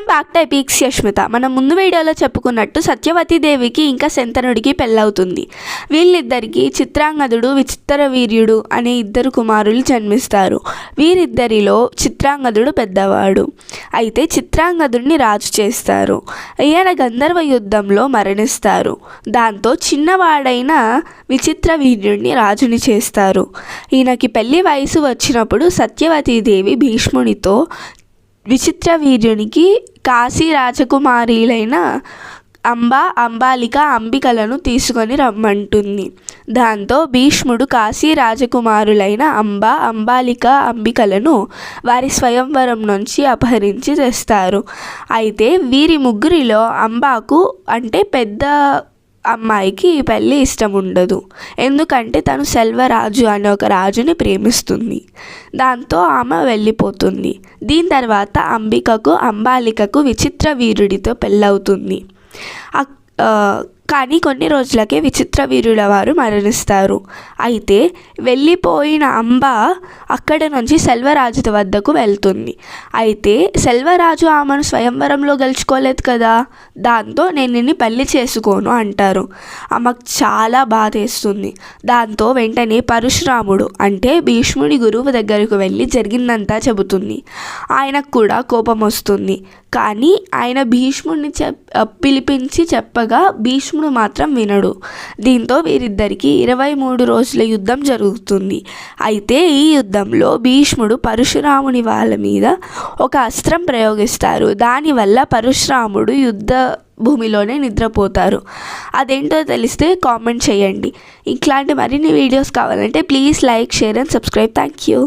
Welcome back to Epics Yashmitha. మనం ముందు వీడియోలో చెప్పుకున్నట్టు సత్యవతీదేవికి ఇంకా శంతనుడికి పెళ్ళవుతుంది. వీళ్ళిద్దరికీ చిత్రాంగదుడు, విచిత్ర వీర్యుడు అనే ఇద్దరు కుమారులు జన్మిస్తారు. వీరిద్దరిలో చిత్రాంగదుడు పెద్దవాడు. అయితే చిత్రాంగదుడిని రాజు చేస్తారు. ఈయన గంధర్వ యుద్ధంలో మరణిస్తారు. దాంతో చిన్నవాడైన విచిత్ర వీర్యుడిని రాజుని చేస్తారు. ఈయనకి పెళ్లి వయసు వచ్చినప్పుడు సత్యవతీదేవి భీష్మునితో విచిత్ర వీర్యునికి కాశీ రాజకుమారీలైన అంబాలిక, అంబికలను తీసుకొని రమ్మంటుంది. దాంతో భీష్ముడు కాశీ రాజకుమారులైన అంబాలిక, అంబికలను వారి స్వయంవరం నుంచి అపహరించి తెస్తారు. అయితే వీరి ముగ్గురిలో అంబాకు అంటే పెద్ద అమ్మాయికి ఈ పెళ్ళి ఇష్టం ఉండదు. ఎందుకంటే తను సెల్వరాజు అనే ఒక రాజుని ప్రేమిస్తుంది. దాంతో ఆమె వెళ్ళిపోతుంది. దీని తర్వాత అంబాలికకు విచిత్ర వీరుడితో పెళ్ళవుతుంది. కానీ కొన్ని రోజులకే విచిత్ర వీరుల వారు మరణిస్తారు. అయితే వెళ్ళిపోయిన అక్కడ నుంచి సెల్వరాజు వద్దకు వెళ్తుంది. అయితే సెల్వరాజు ఆమెను స్వయంవరంలో గెలుచుకోలేదు కదా, దాంతో నేను నిన్ను పెళ్లి చేసుకోను అంటారు. ఆమెకు చాలా బాధేస్తుంది. దాంతో వెంటనే పరశురాముడు అంటే భీష్ముడి గురువు దగ్గరకు వెళ్ళి జరిగిందంతా చెబుతుంది. ఆయనకు కూడా కోపం వస్తుంది. కానీ ఆయన భీష్ముడిని పిలిపించి చెప్పగా భీష్ముడు మాత్రం వినడు. దీంతో వీరిద్దరికీ 23 రోజుల యుద్ధం జరుగుతుంది. అయితే ఈ యుద్ధంలో భీష్ముడు పరశురాముని వాళ్ళ మీద ఒక అస్త్రం ప్రయోగిస్తారు. దానివల్ల పరశురాముడు యుద్ధ భూమిలోనే నిద్రపోతారు. అదేంటో తెలిస్తే కామెంట్ చేయండి. ఇట్లాంటి మరిన్ని వీడియోస్ కావాలంటే please like, share and subscribe. Thank you.